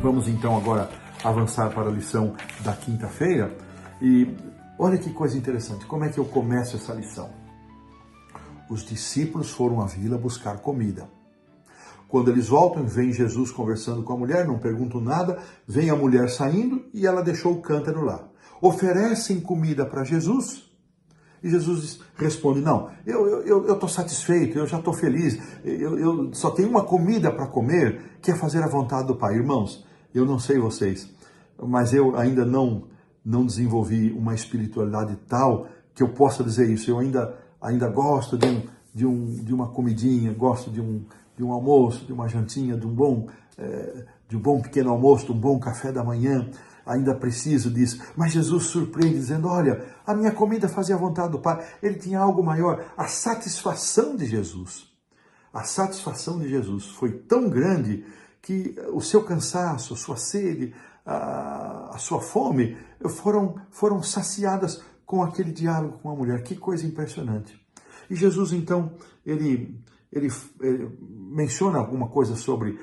Vamos então agora avançar para a lição da quinta-feira. E olha que coisa interessante, como é que eu começo essa lição? Os discípulos foram à vila buscar comida. Quando eles voltam, vem Jesus conversando com a mulher, não perguntam nada, vem a mulher saindo e ela deixou o cântaro lá. Oferecem comida para Jesus e Jesus responde, não, eu estou satisfeito, eu já estou feliz, eu só tenho uma comida para comer, que é fazer a vontade do Pai. Irmãos, eu não sei vocês, mas eu ainda não desenvolvi uma espiritualidade tal que eu possa dizer isso. Eu ainda gosto de uma comidinha, gosto de um almoço, de uma jantinha, de um bom pequeno almoço, de um bom café da manhã. Ainda preciso disso. Mas Jesus surpreende dizendo, olha, a minha comida fazia a vontade do Pai. Ele tinha algo maior. A satisfação de Jesus. A satisfação de Jesus foi tão grande que o seu cansaço, a sua sede, a sua fome foram saciadas com aquele diálogo com a mulher. Que coisa impressionante. E Jesus, então, ele menciona alguma coisa sobre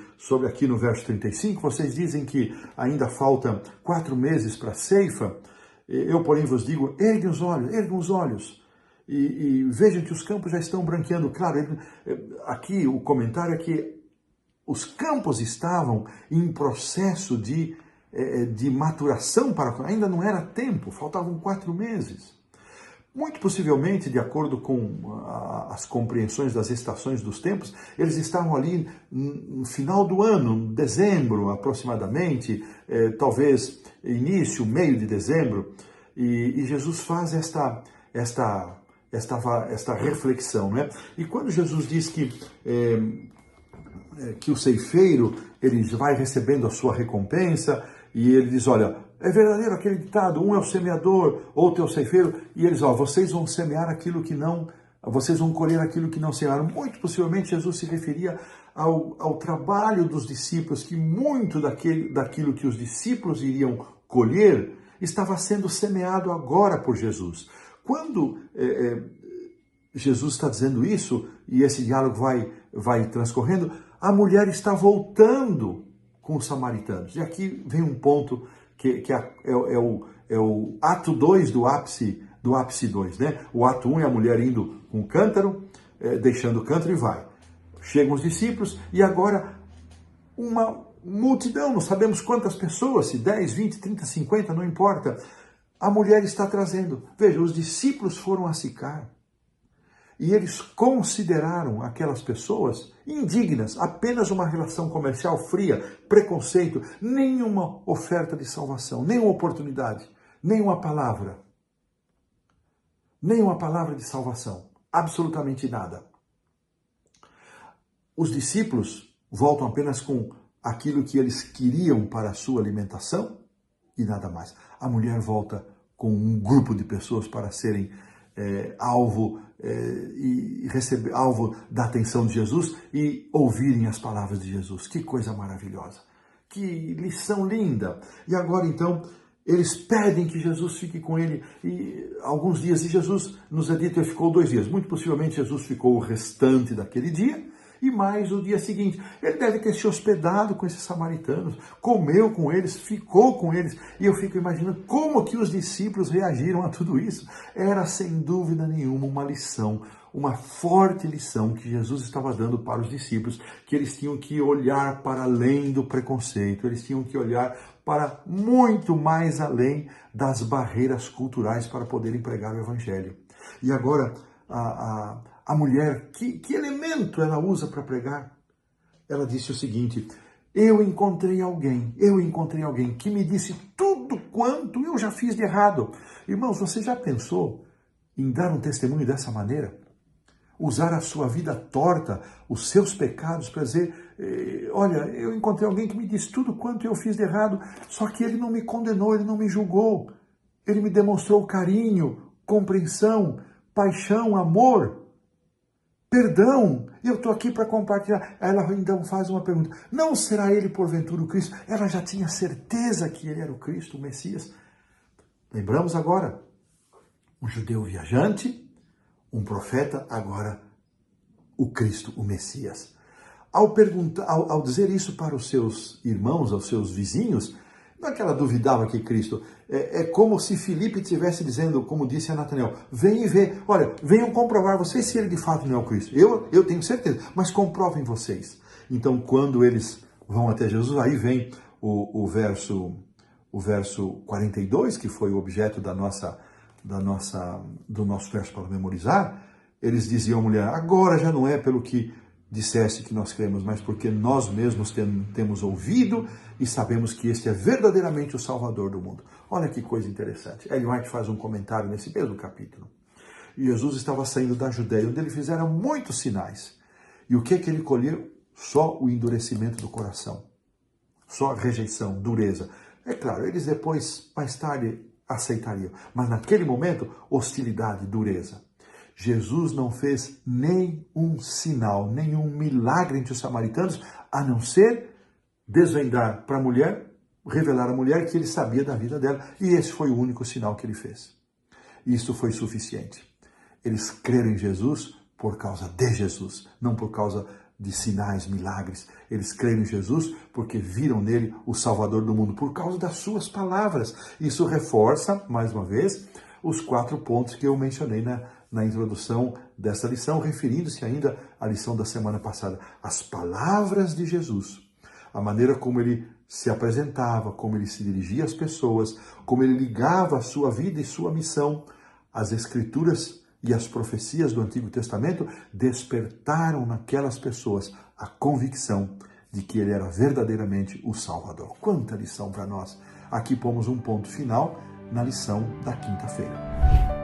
aqui no verso 35. Vocês dizem que ainda faltam 4 meses para a ceifa. Eu, porém, vos digo, erguem os olhos. E vejam que os campos já estão branqueando. Claro, aqui o comentário é que os campos estavam em processo de maturação, ainda não era tempo, faltavam 4 meses. Muito possivelmente, de acordo com as compreensões das estações dos tempos, eles estavam ali no final do ano, dezembro aproximadamente, talvez início, meio de dezembro, e Jesus faz esta reflexão, né? E quando Jesus diz que o ceifeiro ele vai recebendo a sua recompensa, e ele diz, olha, é verdadeiro aquele ditado, um é o semeador, outro é o ceifeiro, e eles, vocês vão semear aquilo que não, vocês vão colher aquilo que não semearam. Muito possivelmente Jesus se referia ao trabalho dos discípulos, que muito daquilo que os discípulos iriam colher estava sendo semeado agora por Jesus. Quando Jesus está dizendo isso, e esse diálogo vai transcorrendo, a mulher está voltando com os samaritanos. E aqui vem um ponto que é o ato 2 do ápice 2, né? O ato 1 é a mulher indo com o cântaro, deixando o cântaro e vai. Chegam os discípulos e agora uma multidão, não sabemos quantas pessoas, se 10, 20, 30, 50, não importa. A mulher está trazendo. Veja, os discípulos foram a Sicar. E eles consideraram aquelas pessoas indignas, apenas uma relação comercial fria, preconceito, nenhuma oferta de salvação, nenhuma oportunidade, nenhuma palavra de salvação, absolutamente nada. Os discípulos voltam apenas com aquilo que eles queriam para a sua alimentação e nada mais. A mulher volta com um grupo de pessoas para serem alvo da atenção de Jesus e ouvirem as palavras de Jesus. Que coisa maravilhosa, que lição linda. E agora então eles pedem que Jesus fique com ele alguns dias, e Jesus nos é dito que ficou 2 dias. Muito possivelmente Jesus ficou o restante daquele dia e mais o dia seguinte. Ele deve ter se hospedado com esses samaritanos, comeu com eles, ficou com eles. E eu fico imaginando como que os discípulos reagiram a tudo isso. Era sem dúvida nenhuma uma lição, uma forte lição que Jesus estava dando para os discípulos, que eles tinham que olhar para além do preconceito, eles tinham que olhar para muito mais além das barreiras culturais para poderem pregar o Evangelho. E agora, a mulher, que elemento ela usa para pregar? Ela disse o seguinte, eu encontrei alguém que me disse tudo quanto eu já fiz de errado. Irmãos, você já pensou em dar um testemunho dessa maneira? Usar a sua vida torta, os seus pecados, para dizer, olha, eu encontrei alguém que me disse tudo quanto eu fiz de errado, só que ele não me condenou, ele não me julgou, ele me demonstrou carinho, compreensão, paixão, amor, perdão. Eu estou aqui para compartilhar. Ela então faz uma pergunta, não será ele porventura o Cristo? Ela já tinha certeza que ele era o Cristo, o Messias. Lembramos agora, um judeu viajante, um profeta, agora o Cristo, o Messias. ao dizer isso para os seus irmãos, aos seus vizinhos, não é que ela duvidava que Cristo, é como se Filipe estivesse dizendo, como disse a Natanael, vem e vê, olha, venham comprovar vocês se ele de fato não é o Cristo. Eu tenho certeza, mas comprovem vocês. Então, quando eles vão até Jesus, aí vem o verso 42, que foi o objeto do nosso verso para memorizar. Eles diziam à mulher, agora já não é pelo que disseste que nós cremos, mas porque nós mesmos temos ouvido e sabemos que este é verdadeiramente o Salvador do mundo. Olha que coisa interessante. Ellen White faz um comentário nesse mesmo capítulo. Jesus estava saindo da Judeia, onde ele fizeram muitos sinais. E o que ele colheu? Só o endurecimento do coração. Só a rejeição, dureza. É claro, eles depois, mais tarde, aceitariam. Mas naquele momento, hostilidade, dureza. Jesus não fez nenhum sinal, nenhum milagre entre os samaritanos, a não ser desvendar para a mulher, revelar à mulher que ele sabia da vida dela. E esse foi o único sinal que ele fez. Isso foi suficiente. Eles creram em Jesus por causa de Jesus, não por causa de sinais, milagres. Eles creram em Jesus porque viram nele o Salvador do mundo, por causa das suas palavras. Isso reforça, mais uma vez, os 4 pontos que eu mencionei na introdução dessa lição, referindo-se ainda à lição da semana passada. As palavras de Jesus, a maneira como ele se apresentava, como ele se dirigia às pessoas, como ele ligava a sua vida e sua missão às Escrituras e as profecias do Antigo Testamento, despertaram naquelas pessoas a convicção de que ele era verdadeiramente o Salvador. Quanta lição para nós! Aqui pomos um ponto final na lição da quinta-feira.